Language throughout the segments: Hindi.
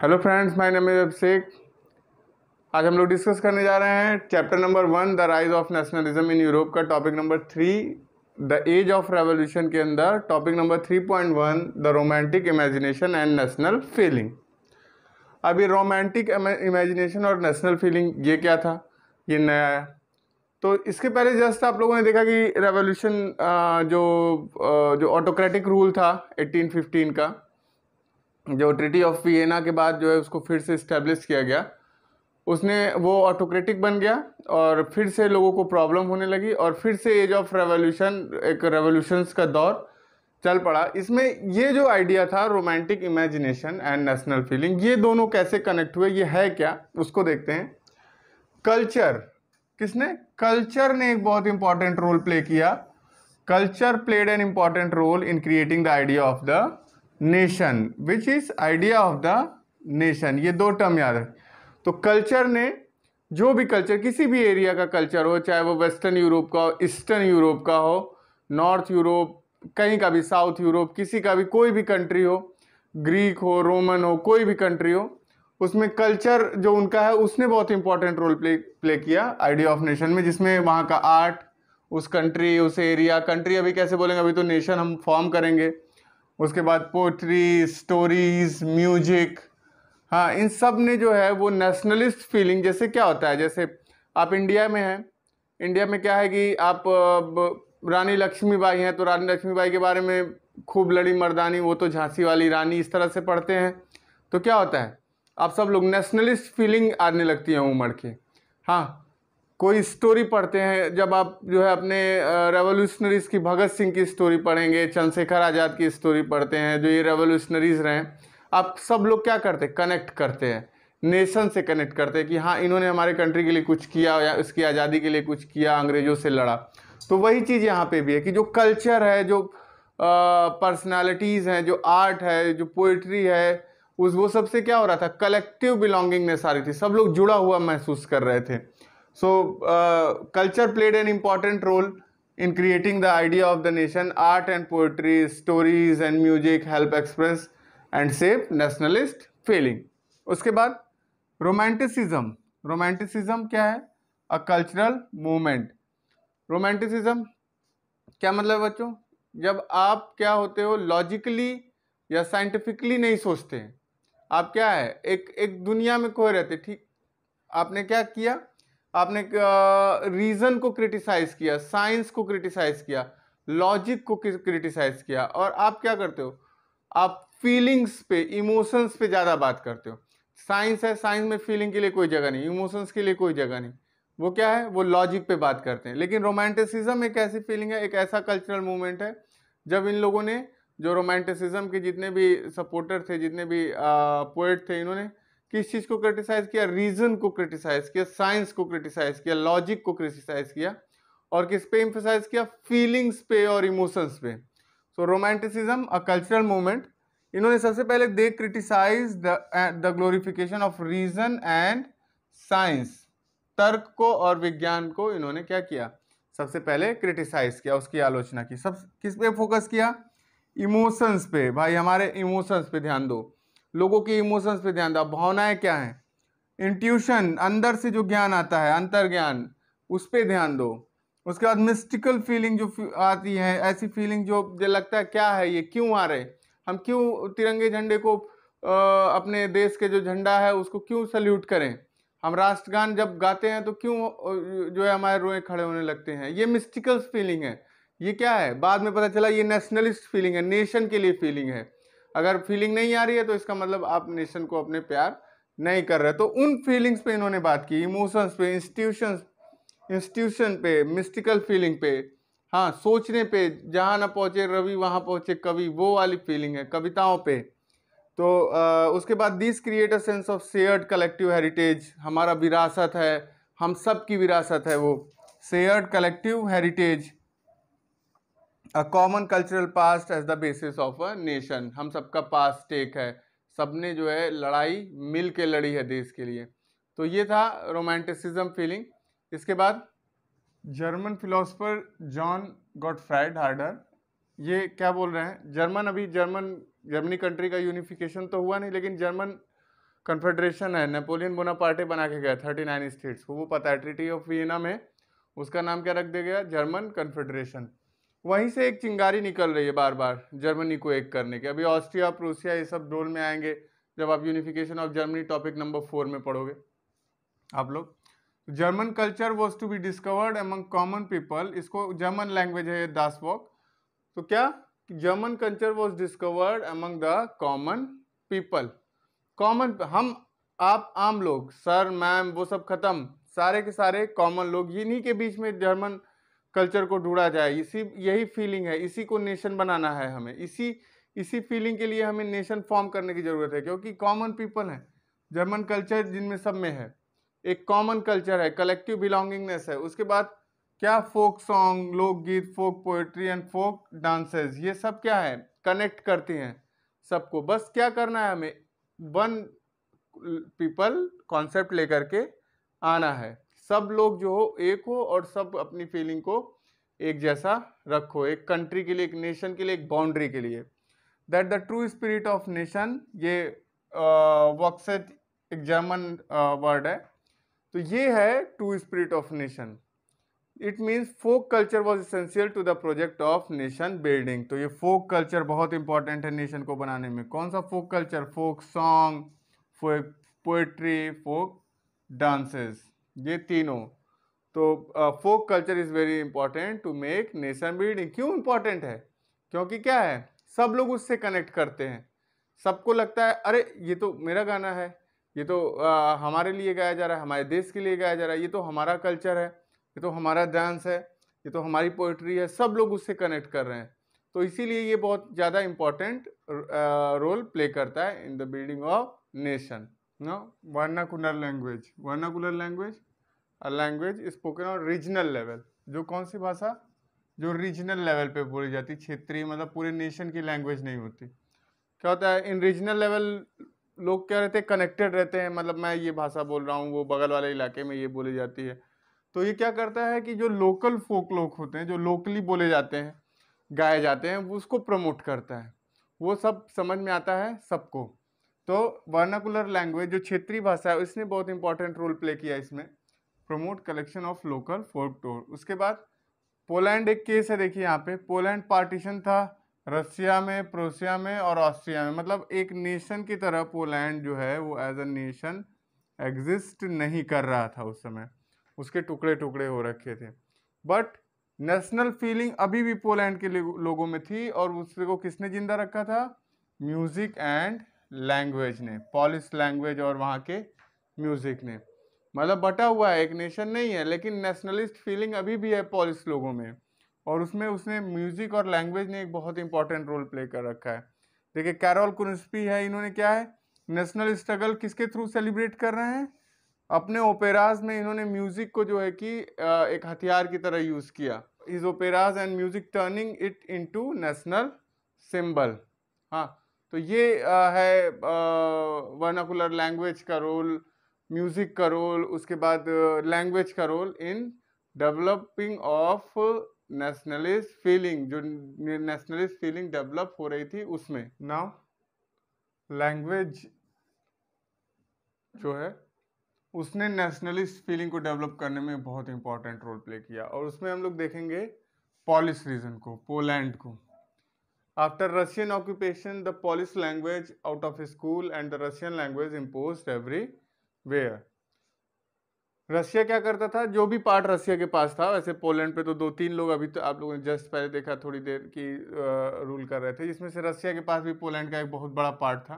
Hello friends, my name is Abhishek. आज हम लोग डिस्कस करने जा रहे हैं chapter number 1 the rise of nationalism in Europe का topic number 3 the age of revolution के अंदर topic number 3.1 the romantic imagination and national feeling. अब ये रोमांटिक इमेजिनेशन और नेशनल फीलिंग ये क्या था, ये नया है। तो इसके पहले जस्ट आप लोगों ने देखा कि रेवोल्यूशन जो ऑटोक्रेटिक रूल था 1815 का, जो ट्रीटी ऑफ वियना के बाद जो है उसको फिर से इस्टेब्लिश किया गया, उसने वो ऑटोक्रेटिक बन गया और फिर से लोगों को प्रॉब्लम होने लगी और फिर से एज ऑफ रेवोल्यूशन, एक रेवोल्यूशंस का दौर चल पड़ा। इसमें ये जो आइडिया था romantic imagination and national feeling, ये दोनों कैसे कनेक्ट हुए, ये है क्या, उसको देखते हैं। कल्चर, कल्चर ने एक बहुत इंपॉर्टेंट रोल प्ले किया। Culture played an important role in creating the idea of the nation, which is idea of the nation. ये दो टर्म याद है। तो कल्चर ने, जो भी कल्चर, किसी भी एरिया का कल्चर हो, चाहे वो वेस्टर्न यूरोप का हो, ईस्टर्न यूरोप का हो, नॉर्थ यूरोप, कहीं का भी, साउथ यूरोप, किसी का भी, कोई भी कंट्री हो, ग्रीक हो, रोमन हो, कोई भी कंट्री हो, उसमें कल्चर जो उनका है उसने बहुत इंपॉर्टेंट रोल प्ले किया आइडिया ऑफ नेशन में, जिसमें वहाँ का आर्ट, उस कंट्री, उस एरिया, कंट्री अभी कैसे बोलेंगे, अभी तो नेशन हम फॉर्म करेंगे। उसके बाद पोट्री, स्टोरीज, म्यूजिक, हाँ, इन सब ने जो है वो नेशनलिस्ट फीलिंग, जैसे क्या होता है, जैसे आप इंडिया में हैं, इंडिया में क्या है कि आप रानी लक्ष्मीबाई हैं, तो रानी लक्ष्मीबाई के बारे में खूब लड़ी मर्दानी, वो तो झांसी वाली रानी, इस तरह से पढ़ते हैं। तो क्या होता है, आप सब लोग नेशनलिस्ट फीलिंग आने लगती है उमड़ के। हाँ, कोई स्टोरी पढ़ते हैं, जब आप जो है अपने रेवोल्यूशनरीज की, भगत सिंह की स्टोरी पढ़ेंगे, चंद्रशेखर आज़ाद की स्टोरी पढ़ते हैं, जो ये रेवोल्यूशनरीज रहे, आप सब लोग क्या करते हैं, कनेक्ट करते हैं, नेशन से कनेक्ट करते हैं कि हाँ, इन्होंने हमारे कंट्री के लिए कुछ किया या इसकी आज़ादी के लिए कुछ किया, अंग्रेजों से लड़ा। तो वही चीज़ यहाँ पे भी है कि जो कल्चर है, जो पर्सनालिटीज़ हैं, जो आर्ट है, जो पोइट्री है, वो सबसे क्या हो रहा था, कलेक्टिव बिलोंगिंगनेस आ रही थी, सब लोग जुड़ा हुआ महसूस कर रहे थे। So, culture played an important role in creating the idea of the nation. Art and poetry, stories and music help express and shape nationalist feeling. उसके बाद रोमांटिसिज्म। रोमांटिसिज्म क्या है? अ कल्चरल मूवमेंट। रोमांटिसिज्म क्या मतलब है बच्चों? जब आप क्या होते हो, लॉजिकली या साइंटिफिकली नहीं सोचते, आप क्या है, एक दुनिया में खोए रहते। ठीक, आपने क्या किया, आपने रीजन को क्रिटिसाइज किया, साइंस को क्रिटिसाइज किया, लॉजिक को क्रिटिसाइज किया, और आप क्या करते हो, आप फीलिंग्स पे, इमोशंस पे ज़्यादा बात करते हो। साइंस है, साइंस में फीलिंग के लिए कोई जगह नहीं, इमोशंस के लिए कोई जगह नहीं, वो क्या है, वो लॉजिक पे बात करते हैं। लेकिन रोमांटिसिज्म एक ऐसी फीलिंग है, एक ऐसा कल्चरल मूवमेंट है, जब इन लोगों ने, जो रोमांटिसिज्म के जितने भी सपोर्टर थे, जितने भी पोएट थे, इन्होंने किस चीज़ को क्रिटिसाइज किया, रीजन को क्रिटिसाइज किया, साइंस को क्रिटिसाइज किया, लॉजिक को क्रिटिसाइज किया, और किस पे एम्फसाइज किया, फीलिंग्स पे और इमोशंस पे। So romanticism a cultural movement, इन्होंने सबसे पहले they criticise the glorification of reason and science. तर्क को और विज्ञान को इन्होंने क्या किया, सबसे पहले क्रिटिसाइज किया, उसकी आलोचना की। सब किस पे फोकस किया, इमोशंस पे। भाई हमारे इमोशंस पे ध्यान दो, लोगों के इमोशंस पे ध्यान दो, भावनाएं क्या हैं, इंट्यूशन, अंदर से जो ज्ञान आता है, अंतर्ज्ञान, उस पे ध्यान दो। उसके बाद मिस्टिकल फीलिंग जो आती है, ऐसी फीलिंग जो लगता है क्या है ये, क्यों आ रहे, हम क्यों तिरंगे झंडे को, अपने देश के जो झंडा है उसको क्यों सल्यूट करें, हम राष्ट्रगान जब गाते हैं तो क्यों जो है हमारे रोए खड़े होने लगते हैं, ये मिस्टिकल फीलिंग है। ये क्या है, बाद में पता चला ये नेशनलिस्ट फीलिंग है, नेशन के लिए फीलिंग है। अगर फीलिंग नहीं आ रही है तो इसका मतलब आप नेशन को अपने प्यार नहीं कर रहे। तो उन फीलिंग्स पे इन्होंने बात की, इमोशंस पे, इंस्टीट्यूशन पे, मिस्टिकल फीलिंग पे, हाँ, सोचने पे, जहाँ ना पहुँचे रवि वहाँ पहुँचे कवि, वो वाली फीलिंग है, कविताओं पे। तो उसके बाद this create a sense of shared collective heritage, हमारा विरासत है, हम सब की विरासत है वो, shared collective heritage, a common cultural past as the basis of a nation, हम सबका पास्ट एक है, सबने जो है लड़ाई मिल के लड़ी है देश के लिए। तो ये था रोमांटिसिज्म फीलिंग। इसके बाद German philosopher John Gottfried harder, ये क्या बोल रहे हैं, जर्मनी कंट्री का यूनिफिकेशन तो हुआ नहीं, लेकिन जर्मन कन्फेडरेशन है, नेपोलियन बोनापार्टे बना के गया 39 स्टेट्स को, वो पता है। ट्रीटी ऑफ वियना में उसका नाम क्या रख दिया गया, जर्मन कन्फेडरेशन। वहीं से एक चिंगारी निकल रही है बार बार जर्मनी को एक करने की। अभी ऑस्ट्रिया प्रूसिया ये सब रोल में आएंगे जब आप unification of Germany topic number 4 में पढ़ोगे आप लोग। German culture was to be discovered among common people, इसको जर्मन लैंग्वेज है दास वॉक। तो क्या, German culture was discovered among the common people. Common, हम आप आम लोग, सर मैम वो सब खत्म, सारे के सारे कॉमन लोग, इन्हीं के बीच में जर्मन कल्चर को ढूंढा जाए। इसी यही फीलिंग है, इसी को नेशन बनाना है हमें, इसी फीलिंग के लिए हमें नेशन फॉर्म करने की जरूरत है, क्योंकि कॉमन पीपल है जर्मन कल्चर जिनमें सब में है, एक कॉमन कल्चर है, कलेक्टिव बिलोंगिंगनेस है। उसके बाद क्या, फोक सॉन्ग, लोकगीत, फोक पोएट्री एंड फोक डांसेस, ये सब क्या है, कनेक्ट करती हैं सबको। बस क्या करना है हमें, वन पीपल कॉन्सेप्ट लेकर के आना है, सब लोग जो हो एक हो और सब अपनी फीलिंग को एक जैसा रखो, एक कंट्री के लिए, एक नेशन के लिए, एक बाउंड्री के लिए। That the true spirit of nation, ये वॉक्सेट एक जर्मन वर्ड है, तो ये है true spirit of nation. It means folk culture was essential to the project of nation building. तो ये फोक कल्चर बहुत इंपॉर्टेंट है नेशन को बनाने में। कौन सा folk culture, folk song, folk poetry, folk dances, ये तीनों। तो folk culture is very important to make nation building. क्यों इंपॉर्टेंट है, क्योंकि क्या है, सब लोग उससे कनेक्ट करते हैं, सबको लगता है अरे ये तो मेरा गाना है, ये तो हमारे लिए गाया जा रहा है, हमारे देश के लिए गाया जा रहा है, ये तो हमारा कल्चर है, ये तो हमारा डांस है, ये तो हमारी पोइट्री है, सब लोग उससे कनेक्ट कर रहे हैं। तो इसीलिए ये बहुत ज़्यादा इम्पोर्टेंट रोल प्ले करता है in the building of nation. No, vernacular language, vernacular language a language spoken on regional level, जो कौन सी भाषा, जो रीजनल लेवल पे बोली जाती, क्षेत्रीय, मतलब पूरे नेशन की लैंग्वेज नहीं होती। क्या होता है, इन रीजनल लेवल लोग क्या रहते हैं, कनेक्टेड रहते हैं, मतलब मैं ये भाषा बोल रहा हूँ, वो बगल वाले इलाके में ये बोली जाती है। तो ये क्या करता है कि जो लोकल फोक लोग होते हैं, जो लोकली बोले जाते हैं, गाए जाते हैं, उसको प्रमोट करता है, वो सब समझ में आता है सबको। तो वर्नाकुलर लैंग्वेज जो क्षेत्रीय भाषा है, इसने बहुत इंपॉर्टेंट रोल प्ले किया इसमें, promote collection of local folk lore. उसके बाद पोलैंड एक केस है, देखिए यहाँ पे, पोलैंड पार्टीशन था रशिया में, प्रोसिया में और ऑस्ट्रिया में, मतलब एक नेशन की तरह पोलैंड जो है वो एज अ नेशन एग्जिस्ट नहीं कर रहा था उस समय, उसके टुकड़े टुकड़े हो रखे थे। बट नेशनल फीलिंग अभी भी पोलैंड के लोगों में थी, और उसको किसने जिंदा रखा था, म्यूजिक एंड लैंग्वेज ने, पॉलिश लैंग्वेज और वहाँ के म्यूजिक ने। मतलब बटा हुआ है, एक नेशन नहीं है, लेकिन नेशनलिस्ट फीलिंग अभी भी है पॉलिश लोगों में, और उसमें उसने म्यूजिक और लैंग्वेज ने एक बहुत इंपॉर्टेंट रोल प्ले कर रखा है। देखिए कैरोल कुनिस्पी है, इन्होंने क्या है, नेशनल स्ट्रगल किसके थ्रू सेलिब्रेट कर रहे हैं, अपने ओपेराज में इन्होंने म्यूजिक को जो है कि एक हथियार की तरह यूज किया। His operas and music turning it into national symbol. हाँ, तो ये है वर्नाकुलर लैंग्वेज का रोल, म्यूजिक का रोल, उसके बाद लैंग्वेज का role in developing of nationalist feeling, जो नेशनलिस्ट फीलिंग डेवलप हो रही थी उसमें। नाउ लैंग्वेज जो है उसने नेशनलिस्ट फीलिंग को डेवलप करने में बहुत इंपॉर्टेंट रोल प्ले किया, और उसमें हम लोग देखेंगे पॉलिश रीजन को, पोलैंड को। After Russian occupation the polish language out of school and the Russian language imposed everywhere. Russia क्या करता था, जो भी पार्ट रशिया के पास था, वैसे पोलैंड पे तो 2-3 लोग अभी तो आप लोगों ने जस्ट पहले देखा थोड़ी देर की रूल कर रहे थे, जिसमें से रशिया के पास भी पोलैंड का एक बहुत बड़ा पार्ट था।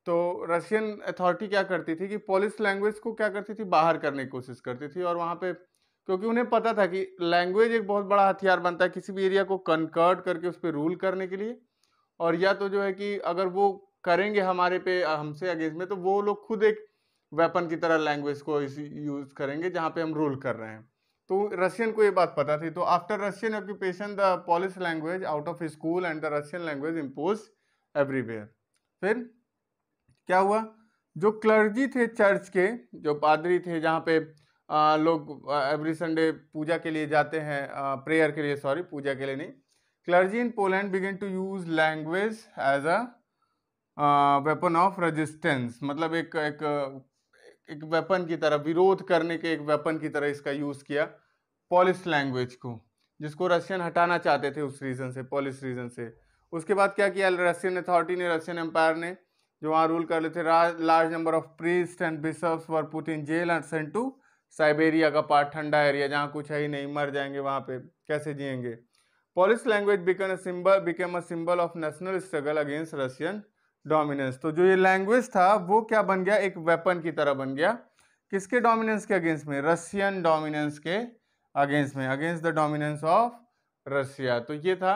तो रशियन अथॉरिटी क्या करती थी कि पॉलिश लैंग्वेज को क्या करती थी, बाहर करने की कोशिश करती थी, और वहाँ पे क्योंकि उन्हें पता था कि लैंग्वेज एक बहुत बड़ा हथियार बनता है किसी भी एरिया को कन्वर्ट करके उस पर रूल करने के लिए, और या तो जो है कि अगर वो करेंगे हमारे पे, हमसे अगेंस्ट में, तो वो लोग खुद एक वेपन की तरह लैंग्वेज को यूज करेंगे जहाँ पे हम रूल कर रहे हैं। तो रशियन को ये बात पता थी। तो after Russian occupation the polish language out of school and the Russian language impose everywhere. फिर क्या हुआ, जो क्लर्जी थे चर्च के, जो पादरी थे, जहाँ पे लोग एवरी संडे पूजा के लिए जाते हैं, प्रेयर के लिए, सॉरी पूजा के लिए नहीं, clergy in Poland begin to use language as a weapon of resistance, मतलब एक वेपन की तरह, विरोध करने के एक वेपन की तरह इसका यूज किया पोलिश लैंग्वेज को, जिसको रशियन हटाना चाहते थे उस रीजन से, पोलिश रीजन से। उसके बाद क्या किया रशियन अथॉरिटी ने, रशियन एम्पायर ने, जो वहाँ रूल कर लेते, large number of priest and bishops were put in jail and sent to Siberia का पार्ट, ठंडा एरिया जहाँ कुछ है ही नहीं, मर जाएंगे वहाँ पे, कैसे जिएंगे। Polish language became a symbol of national struggle against Russian dominance. तो जो ये लैंग्वेज था वो क्या बन गया, एक वेपन की तरह बन गया, किसके डोमिनेंस के अगेंस्ट में, रशियन डोमिनेंस के अगेंस्ट में, against the dominance of Russia. तो ये था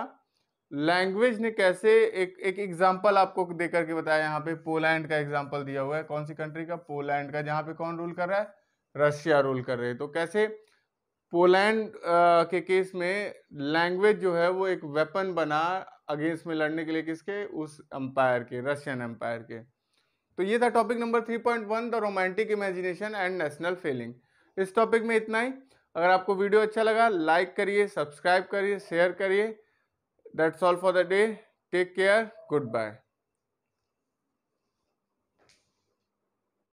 लैंग्वेज ने कैसे, एक एग्जांपल आपको दे करके बताया, यहाँ पे पोलैंड का एग्जांपल दिया हुआ है, कौन सी कंट्री का, पोलैंड का, जहाँ पे कौन रूल कर रहा है, रशिया रूल कर रहे हैं। तो कैसे पोलैंड के केस में लैंग्वेज जो है वो एक वेपन बना अगेंस्ट में लड़ने के लिए, किसके, उस एम्पायर के, रशियन एम्पायर के। तो ये था topic number 3.1, the romantic imagination and national feeling. इस टॉपिक में इतना ही। अगर आपको वीडियो अच्छा लगा, लाइक करिए, सब्सक्राइब करिए, शेयर करिए। That's all for the day. Take care, good bye.